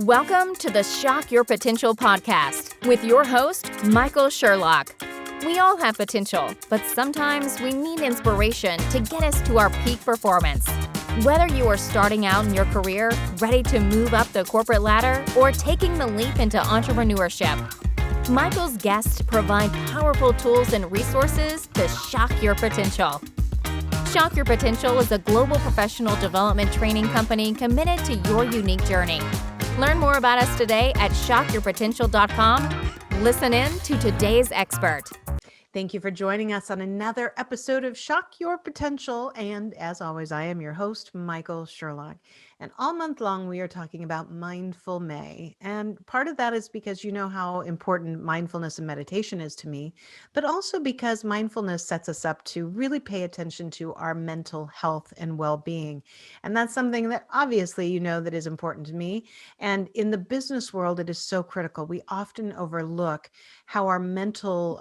Welcome to the Shock Your Potential podcast with your host, Michael Sherlock. We all have potential, but sometimes we need inspiration to get us to our peak performance. Whether you are starting out in your career, ready to move up the corporate ladder, or taking the leap into entrepreneurship, Michael's guests provide powerful tools and resources to shock your potential. Shock Your Potential is a global professional development training company committed to your unique journey. Learn more about us today at shockyourpotential.com. Listen in to today's expert. Thank you for joining us on another episode of Shock Your Potential. And as always, I am your host, Michael Sherlock. And all month long, we are talking about Mindful May. And part of that is because you know how important mindfulness and meditation is to me, but also because mindfulness sets us up to really pay attention to our mental health and well-being. And that's something that obviously you know that is important to me. And in the business world, it is so critical. We often overlook how our mental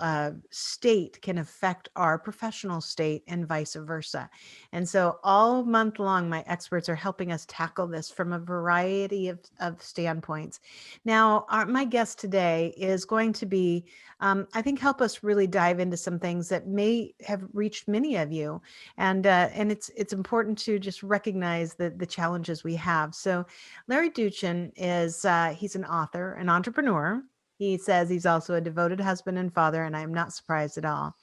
state can affect our professional state and vice versa. And so all month long, my experts are helping us tackle this from a variety of standpoints. Now, my guest today is going to be, I think, help us really dive into some things that may have reached many of you. And it's important to just recognize the challenges we have. So Larry Doochin is, he's an author, an entrepreneur. He says he's also a devoted husband and father, and I am not surprised at all.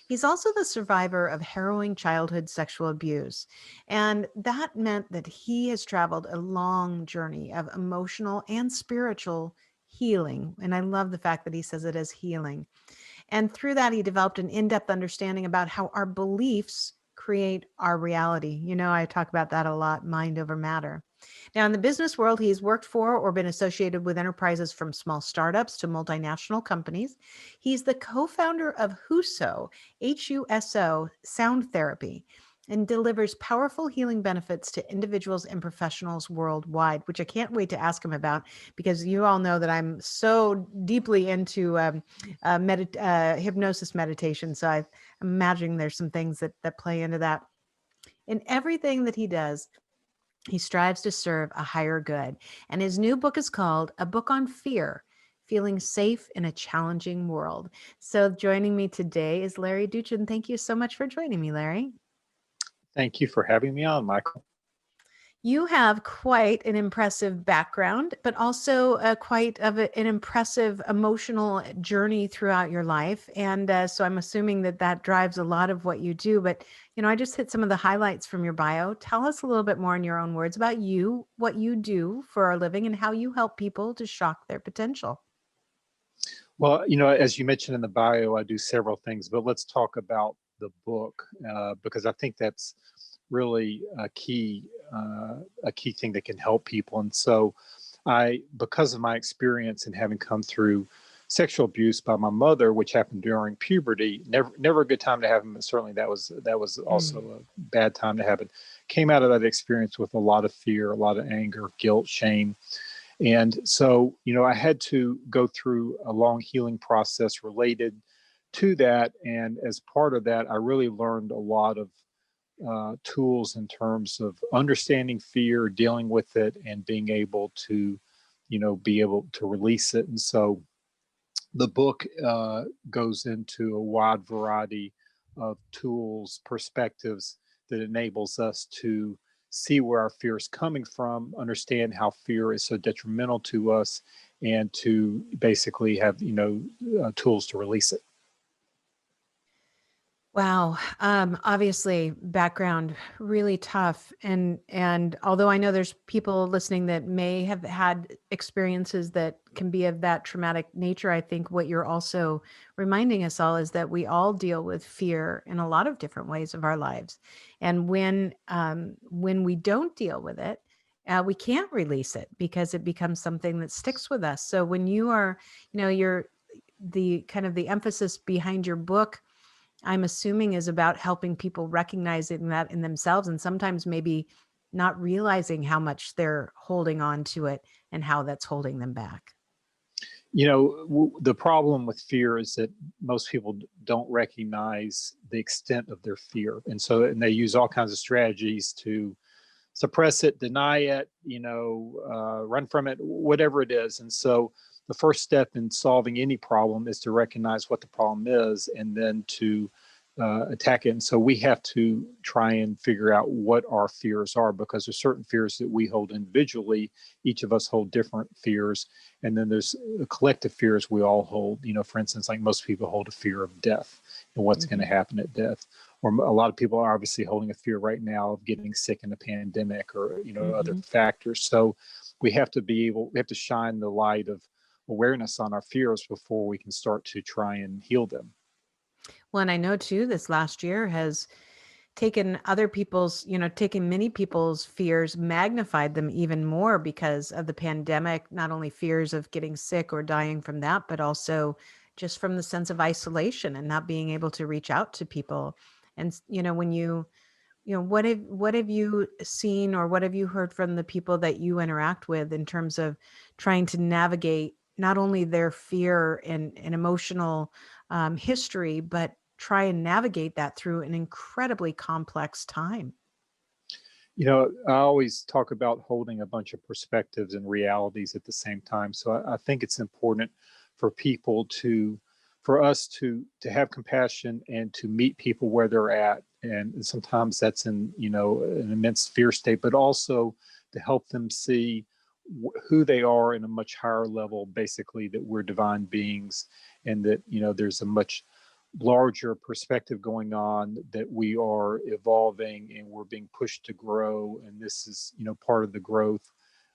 He's also the survivor of harrowing childhood sexual abuse. And that meant that he has traveled a long journey of emotional and spiritual healing. And I love the fact that he says it as healing. And through that, he developed an in-depth understanding about how our beliefs create our reality. You know, I talk about that a lot, mind over matter. Now, in the business world, he's worked for or been associated with enterprises from small startups to multinational companies. He's the co-founder of HUSO, H-U-S-O, Sound Therapy, and delivers powerful healing benefits to individuals and professionals worldwide, which I can't wait to ask him about, because you all know that I'm so deeply into hypnosis meditation. So I'm imagining there's some things that play into that. In everything that he does, he strives to serve a higher good. And his new book is called A Book on Fear, Feeling Safe in a Challenging World. So joining me today is Larry Doochin. Thank you so much for joining me, Larry. Thank you for having me on, Michael. You have quite an impressive background, but also quite of an impressive emotional journey throughout your life. And so I'm assuming that drives a lot of what you do. But, you know, I just hit some of the highlights from your bio. Tell us a little bit more in your own words about you, what you do for a living, and how you help people to shock their potential. Well, you know, as you mentioned in the bio, I do several things, but let's talk about the book because I think that's really a key thing that can help people. And so because of my experience in having come through sexual abuse by my mother, which happened during puberty, never a good time to have them, but certainly that was also a bad time to have it. Came out of that experience with a lot of fear, a lot of anger, guilt, shame. And so, you know, I had to go through a long healing process related to that. And as part of that, I really learned a lot of tools in terms of understanding fear, dealing with it, and being able to, you know, be able to release it. And so the book goes into a wide variety of tools, perspectives that enables us to see where our fear is coming from, understand how fear is so detrimental to us, and to basically have, you know, tools to release it. Wow. Obviously background really tough. And although I know there's people listening that may have had experiences that can be of that traumatic nature, I think what you're also reminding us all is that we all deal with fear in a lot of different ways of our lives. And when we don't deal with it, we can't release it because it becomes something that sticks with us. So when you are, you know, you're the kind of the emphasis behind your book, I'm assuming, is about helping people recognizing that in themselves and sometimes maybe not realizing how much they're holding on to it and how that's holding them back. You know, the problem with fear is that most people don't recognize the extent of their fear. And they use all kinds of strategies to suppress it, deny it, run from it, whatever it is. And so the first step in solving any problem is to recognize what the problem is and then to attack it. And so we have to try and figure out what our fears are, because there's certain fears that we hold individually. Each of us hold different fears. And then there's collective fears we all hold. For instance, like most people hold a fear of death and what's going to happen at death. Or a lot of people are obviously holding a fear right now of getting sick in a pandemic or, other factors. So we have to shine the light of awareness on our fears before we can start to try and heal them. Well, and I know too, this last year has taken taken many people's fears, magnified them even more because of the pandemic, not only fears of getting sick or dying from that, but also just from the sense of isolation and not being able to reach out to people. And, when what have you seen or what have you heard from the people that you interact with in terms of trying to navigate not only their fear and emotional history, but try and navigate that through an incredibly complex time? I always talk about holding a bunch of perspectives and realities at the same time. So I think it's important for for us to have compassion and to meet people where they're at. And sometimes that's in, an immense fear state, but also to help them see who they are in a much higher level, basically, that we're divine beings and that, there's a much larger perspective going on, that we are evolving and we're being pushed to grow. And this is, part of the growth.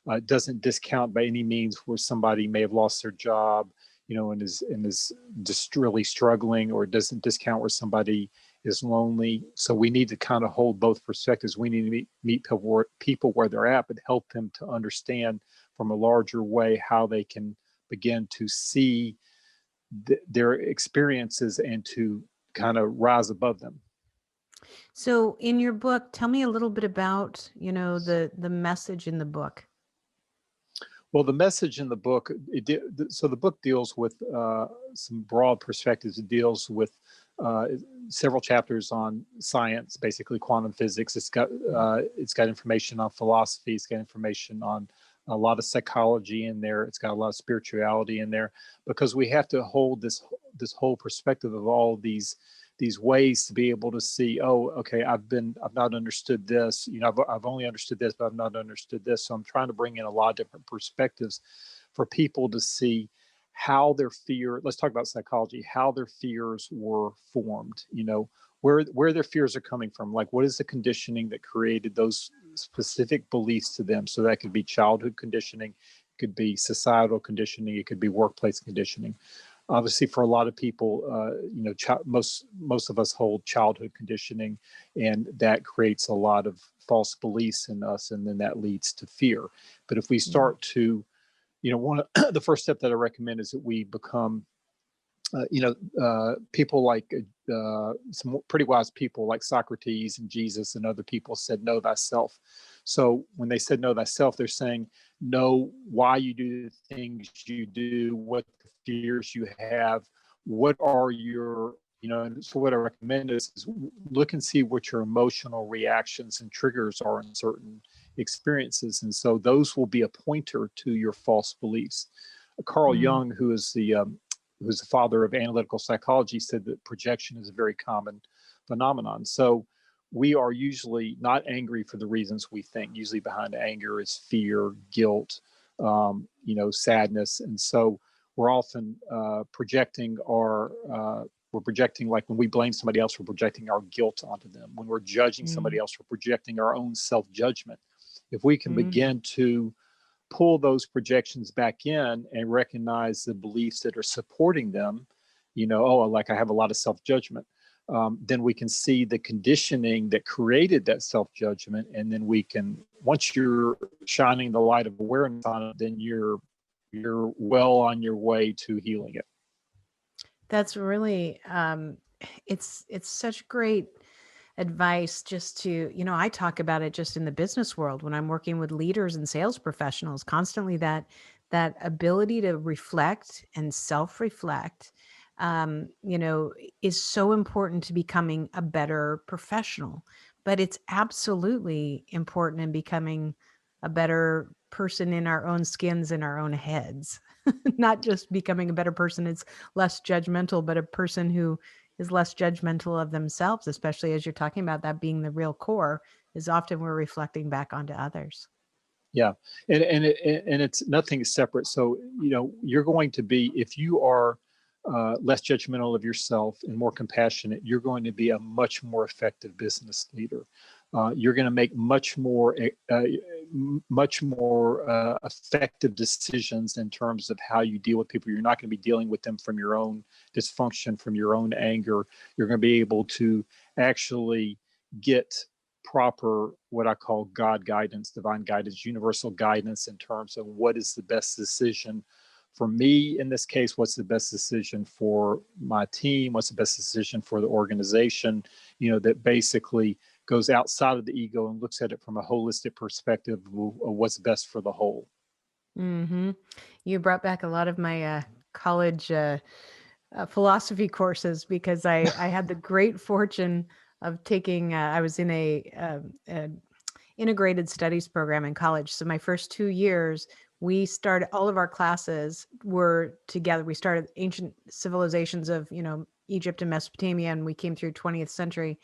It doesn't discount by any means where somebody may have lost their job, and is just really struggling, or it doesn't discount where somebody is lonely. So we need to kind of hold both perspectives. We need to meet people where they're at, but help them to understand from a larger way how they can begin to see their experiences and to kind of rise above them. So in your book, tell me a little bit about, the message in the book. Well, the message in the book, so the book deals with some broad perspectives. It deals with several chapters on science, basically quantum physics. It's got information on philosophy. It's got information on a lot of psychology in there. It's got a lot of spirituality in there, because we have to hold this whole perspective of all these ways to be able to see, oh, okay, I've not understood this. I've only understood this, but I've not understood this. So I'm trying to bring in a lot of different perspectives for people to see how let's talk about psychology, how their fears were formed, where their fears are coming from. Like, what is the conditioning that created those specific beliefs to them? So that could be childhood conditioning, it could be societal conditioning, it could be workplace conditioning. Obviously, for a lot of people, most of us hold childhood conditioning, and that creates a lot of false beliefs in us, and then that leads to fear. But if we start to, the first step that I recommend is that we become, people like some pretty wise people like Socrates and Jesus and other people said, know thyself. So when they said know thyself, they're saying, know why you do the things you do, what the fears you have, what are your, and so what I recommend is look and see what your emotional reactions and triggers are in certain experiences. And so those will be a pointer to your false beliefs. Carl Jung, who's the father of analytical psychology, said that projection is a very common phenomenon. So we are usually not angry for the reasons we think. Usually behind anger is fear, guilt, sadness. And so we're often projecting like when we blame somebody else, we're projecting our guilt onto them. When we're judging somebody else, we're projecting our own self-judgment. If we can begin to pull those projections back in and recognize the beliefs that are supporting them, like I have a lot of self-judgment, then we can see the conditioning that created that self-judgment. And then we can, once you're shining the light of awareness on it, then you're well on your way to healing it. That's really, it's such great advice just to, I talk about it just in the business world when I'm working with leaders and sales professionals constantly, that ability to reflect and self-reflect, is so important to becoming a better professional, but it's absolutely important in becoming a better person in our own skins, in our own heads. Not just becoming a better person, it's less judgmental, but a person who is less judgmental of themselves, especially as you're talking about that being the real core, is often we're reflecting back onto others. Yeah, and it's nothing separate. So you're going to be, if you are less judgmental of yourself and more compassionate, you're going to be a much more effective business leader. You're going to make much more effective decisions in terms of how you deal with people. You're not going to be dealing with them from your own dysfunction, from your own anger. You're going to be able to actually get proper, what I call God guidance, divine guidance, universal guidance in terms of what is the best decision for me in this case, what's the best decision for my team, what's the best decision for the organization, that basically goes outside of the ego and looks at it from a holistic perspective of what's best for the whole. Mm-hmm. You brought back a lot of my college philosophy courses, because I had the great fortune of taking, I was in a integrated studies program in college. So my first 2 years, we started, all of our classes were together. We started ancient civilizations of, Egypt and Mesopotamia, and we came through 20th century.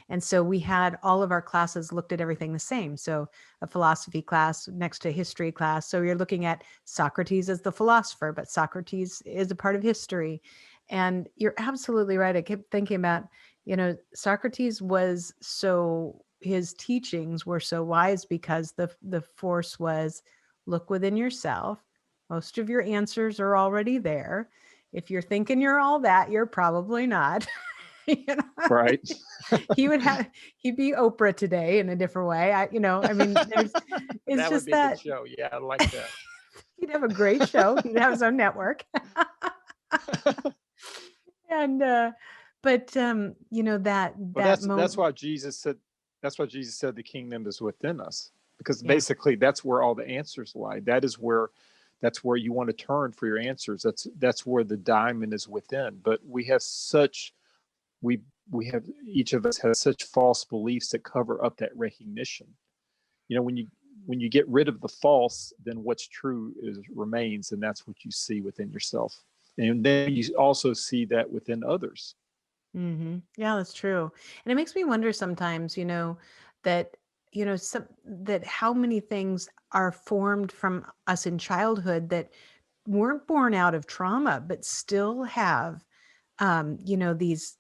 And so we had all of our classes looked at everything the same. So a philosophy class next to history class. So you're looking at Socrates as the philosopher, but Socrates is a part of history. And you're absolutely right. I kept thinking about, Socrates was his teachings were so wise because the force was, look within yourself. Most of your answers are already there. If you're thinking you're all that, you're probably not. Right. He'd be Oprah today in a different way. It's that just would be a good show. Yeah, I like that. He'd have a great show. He'd have his own network. And that's why Jesus said the kingdom is within us, because basically that's where all the answers lie. That's where you want to turn for your answers. That's where the diamond is within. But we have each of us has such false beliefs that cover up that recognition. When you get rid of the false, then what's true remains, and that's what you see within yourself. And then you also see that within others. Mm-hmm. Yeah, that's true. And it makes me wonder sometimes, that, that how many things are formed from us in childhood that weren't born out of trauma, but still have, these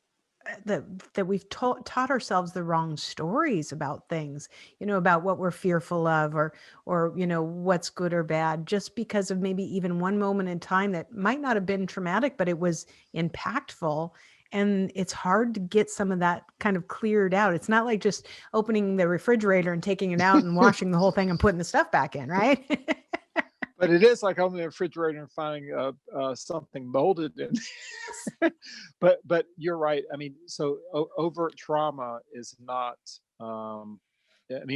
that we've taught ourselves the wrong stories about things, about what we're fearful of, or what's good or bad, just because of maybe even one moment in time that might not have been traumatic, but it was impactful. And it's hard to get some of that kind of cleared out. It's not like just opening the refrigerator and taking it out and washing the whole thing and putting the stuff back in, right? But it is like opening the refrigerator and finding something molded in. But you're right. I mean, so overt trauma is not. A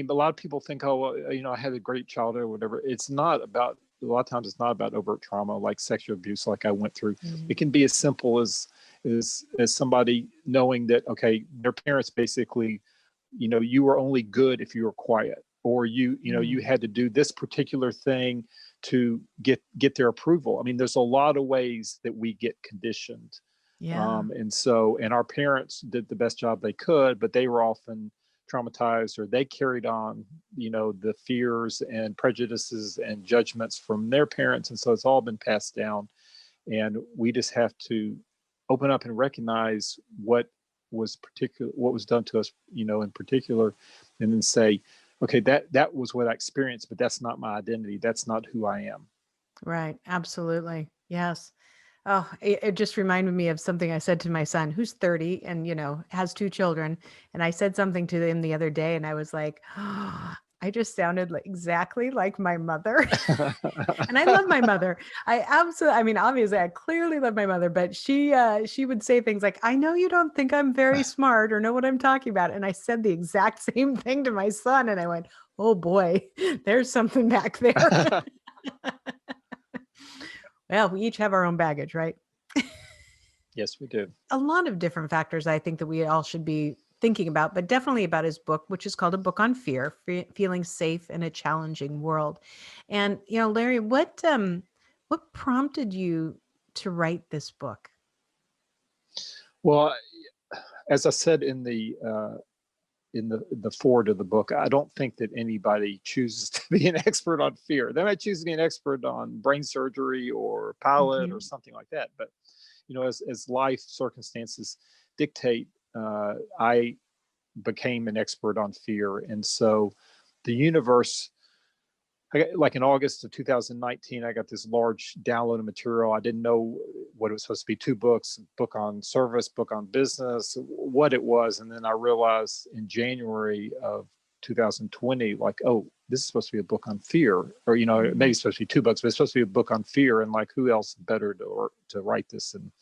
lot of people think, oh, well, I had a great childhood or whatever. It's not about. A lot of times, it's not about overt trauma like sexual abuse, like I went through. Mm-hmm. It can be as simple as somebody knowing that, okay, their parents basically, you were only good if you were quiet, or you had to do this particular thing to get their approval. I mean, there's a lot of ways that we get conditioned. Yeah. And our parents did the best job they could, but they were often traumatized, or they carried on, the fears and prejudices and judgments from their parents. And so it's all been passed down. And we just have to open up and recognize what was done to us, in particular, and then say, okay, that was what I experienced, but that's not my identity. That's not who I am. Right. Absolutely. Yes. Oh, it just reminded me of something I said to my son, who's 30 and, has 2 children. And I said something to him the other day, and I was like, oh, I just sounded exactly like my mother. And I love my mother. Obviously I clearly love my mother, but she would say things like, I know you don't think I'm very smart or know what I'm talking about. And I said the exact same thing to my son. And I went, oh boy, there's something back there. Well, we each have our own baggage, right? Yes, we do. A lot of different factors I think that we all should be thinking about, but definitely about his book, which is called A Book on Fear, Feeling Safe in a Challenging World. And, Larry, what prompted you to write this book? Well, as I said in the forward of the book, I don't think that anybody chooses to be an expert on fear. They might choose to be an expert on brain surgery or pilot or Mhm. something like that. But as life circumstances dictate, I became an expert on fear, and so the universe. Like in August of 2019, I got this large download of material. I didn't know what it was supposed to be: 2 books, book on service, book on business, what it was. And then I realized in January of 2020, like, oh, this is supposed to be a book on fear, or, maybe it's supposed to be 2 books, but it's supposed to be a book on fear. And like, who else better to write this than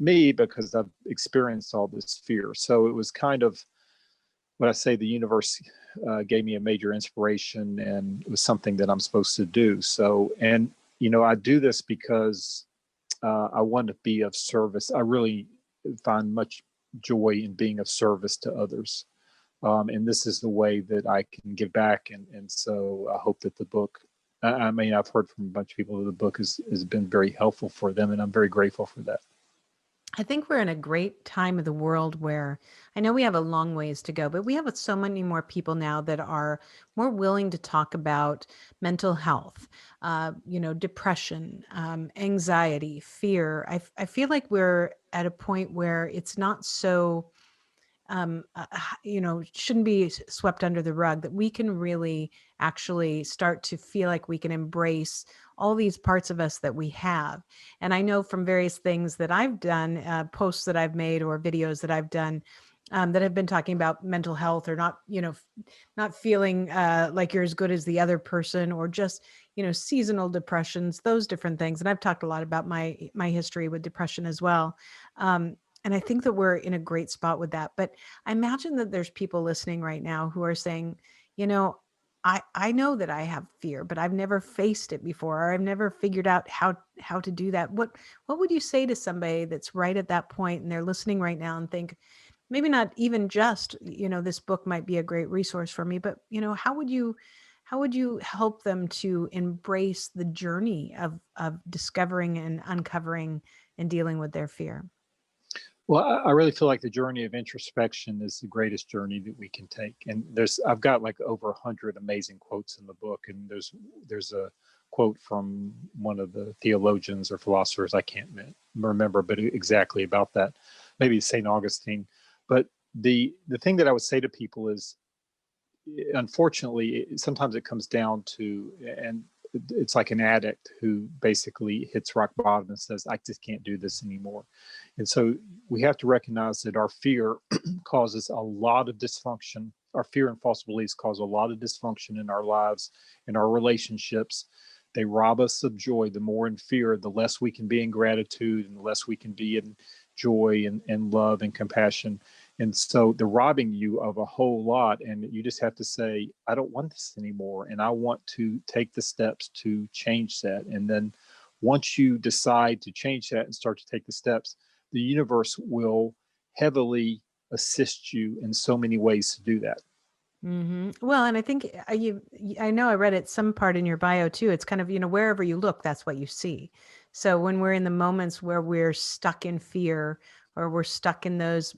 me, because I've experienced all this fear. So it was kind of, when I say the universe gave me a major inspiration, and it was something that I'm supposed to do. So, and, I do this because I want to be of service. I really find much joy in being of service to others. And this is the way that I can give back. And so I hope that the book, I mean, I've heard from a bunch of people that the book has been very helpful for them, and I'm very grateful for that. I think we're in a great time of the world where I know we have a long ways to go, but we have so many more people now that are more willing to talk about mental health, depression, anxiety, fear. I feel like we're at a point where it's not so shouldn't be swept under the rug, that we can really actually start to feel like we can embrace all these parts of us that we have. And I know from various things that I've done, posts that I've made or videos that I've done, that have been talking about mental health, or not, not feeling like you're as good as the other person, or just, seasonal depressions, those different things. And I've talked a lot about my history with depression as well. And I think that we're in a great spot with that. But I imagine that there's people listening right now who are saying, you know, I know that I have fear, but I've never faced it before, or I've never figured out how to do that. What would you say to somebody that's right at that point and they're listening right now and think, maybe not even just, this book might be a great resource for me, but how would you help them to embrace the journey of discovering and uncovering and dealing with their fear? Well, I really feel like the journey of introspection is the greatest journey that we can take. And I've got like over 100 amazing quotes in the book. And there's a quote from one of the theologians or philosophers, I can't remember, but exactly about that, maybe St. Augustine. But the thing that I would say to people is, unfortunately, sometimes it comes down to, and it's like an addict who basically hits rock bottom and says, I just can't do this anymore. And so we have to recognize that our fear causes a lot of dysfunction. Our fear and false beliefs cause a lot of dysfunction in our lives, in our relationships. They rob us of joy. The more in fear, the less we can be in gratitude, and the less we can be in joy and love and compassion. And so they're robbing you of a whole lot. And you just have to say, I don't want this anymore. And I want to take the steps to change that. And then once you decide to change that and start to take the steps, the universe will heavily assist you in so many ways to do that. Well, and I think I know I read it some part in your bio too. It's kind of, wherever you look, that's what you see. So when we're in the moments where we're stuck in fear, or we're stuck in those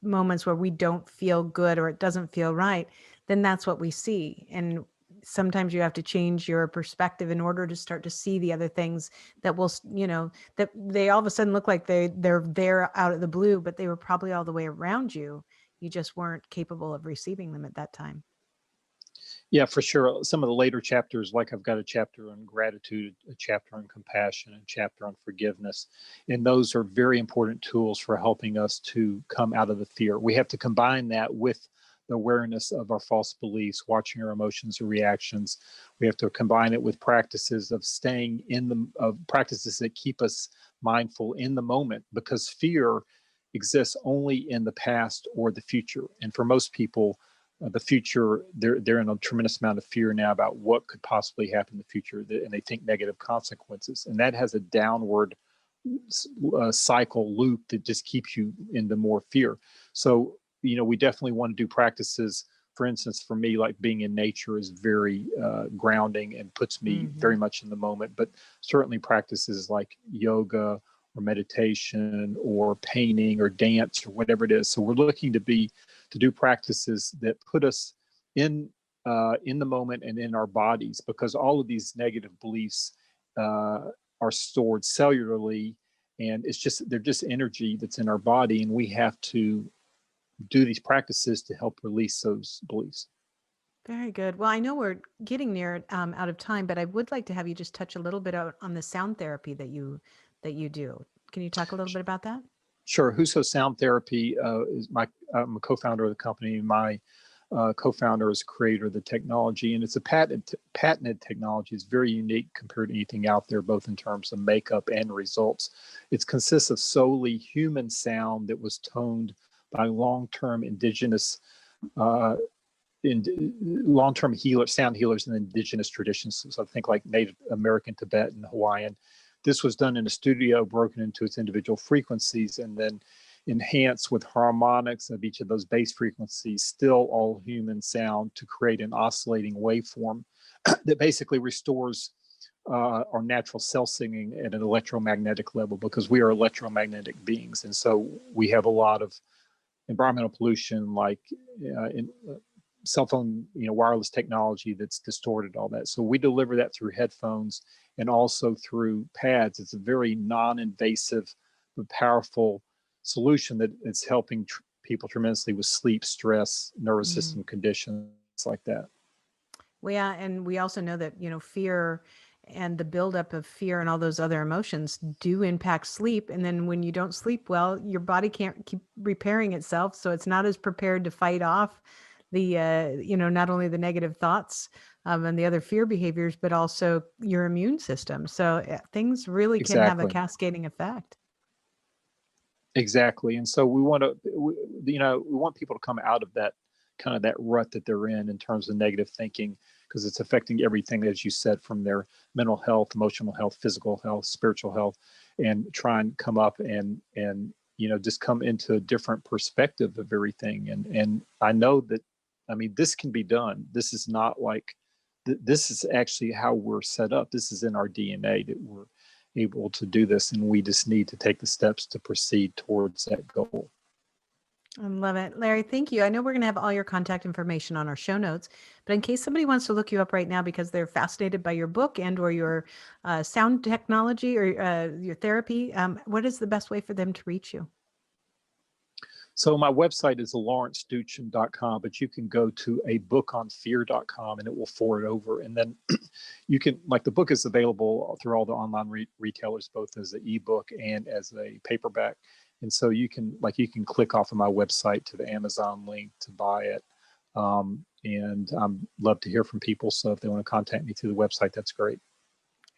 moments where we don't feel good or it doesn't feel right, then that's what we see. And sometimes you have to change your perspective in order to start to see the other things that will, that they all of a sudden look like they're there out of the blue, but they were probably all the way around you. You just weren't capable of receiving them at that time. Yeah, for sure. Some of the later chapters, like I've got a chapter on gratitude, a chapter on compassion, and a chapter on forgiveness. And those are very important tools for helping us to come out of the fear. We have to combine that with the awareness of our false beliefs, watching our emotions or reactions. We have to combine it with practices of staying of practices that keep us mindful in the moment, because fear exists only in the past or the future. And for most people, the future, they're in a tremendous amount of fear now about what could possibly happen in the future, and they think negative consequences, and that has a downward cycle loop that just keeps you into more fear. So we definitely want to do practices. For instance, for me, like being in nature is very grounding and puts me very much in the moment. But certainly practices like yoga or meditation or painting or dance or whatever it is. So we're looking to do practices that put us in the moment and in our bodies, because all of these negative beliefs are stored cellularly, and they're just energy that's in our body, and we have to do these practices to help release those beliefs. Very good. Well, I know we're getting near out of time, but I would like to have you just touch a little bit on the sound therapy that you do. Can you talk a little bit about that? Sure. Huso Sound Therapy is I'm a co-founder of the company. My co-founder is creator of the technology, and it's a patented technology. It's very unique compared to anything out there, both in terms of makeup and results. It consists of solely human sound that was toned by long-term indigenous, sound healers in indigenous traditions. So I think like Native American, Tibetan, Hawaiian. This was done in a studio, broken into its individual frequencies, and then enhanced with harmonics of each of those bass frequencies, still all human sound, to create an oscillating waveform that basically restores our natural cell singing at an electromagnetic level, because we are electromagnetic beings. And so we have a lot of environmental pollution, like in cell phone, wireless technology that's distorted all that. So we deliver that through headphones and also through pads. It's a very non-invasive but powerful solution that is helping people tremendously with sleep, stress, nervous system conditions like that. Well, yeah, and we also know that, fear and the buildup of fear and all those other emotions do impact sleep. And then when you don't sleep well, your body can't keep repairing itself. So it's not as prepared to fight off the, not only the negative thoughts and the other fear behaviors, but also your immune system. So things really can have a cascading effect. Exactly. And so we want people to come out of that kind of that rut that they're in terms of negative thinking, because it's affecting everything, as you said, from their mental health, emotional health, physical health, spiritual health, and try and come up and just come into a different perspective of everything. And I know that, this can be done. This is not like, this is actually how we're set up. This is in our DNA that we're able to do this, and we just need to take the steps to proceed towards that goal. I love it. Larry, thank you. I know we're going to have all your contact information on our show notes, but in case somebody wants to look you up right now because they're fascinated by your book and or your sound technology or your therapy, what is the best way for them to reach you? So my website is lawrencedoochin.com, but you can go to abookonfear.com and it will forward over. And then you can, the book is available through all the online retailers, both as an ebook and as a paperback. And so you can click off of my website to the Amazon link to buy it. And I'm love to hear from people. So if they want to contact me through the website, that's great.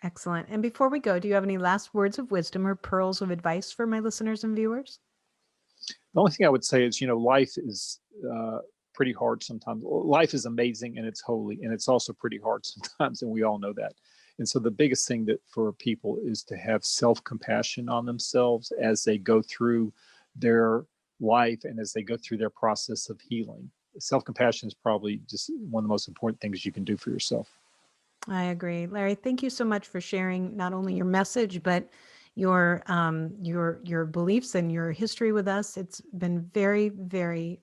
Excellent. And before we go, do you have any last words of wisdom or pearls of advice for my listeners and viewers? The only thing I would say is, life is pretty hard sometimes. Life is amazing and it's holy, and it's also pretty hard sometimes, and we all know that. And so the biggest thing that for people is to have self-compassion on themselves as they go through their life and as they go through their process of healing. Self-compassion is probably just one of the most important things you can do for yourself. I agree. Larry, thank you so much for sharing not only your message, but your beliefs and your history with us. It's been very, very,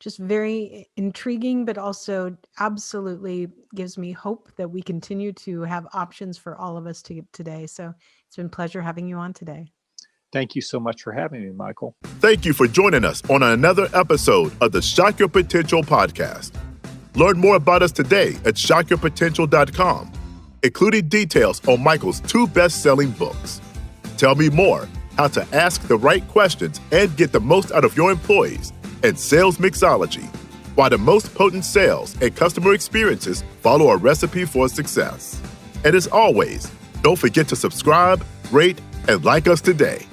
just very intriguing, but also absolutely gives me hope that we continue to have options for all of us today. So it's been a pleasure having you on today. Thank you so much for having me, Michael. Thank you for joining us on another episode of the Shock Your Potential podcast. Learn more about us today at shockyourpotential.com, including details on Michael's 2 best-selling books. Tell me more, how to ask the right questions and get the most out of your employees, and sales mixology, why the most potent sales and customer experiences follow a recipe for success. And as always, don't forget to subscribe, rate, and like us today.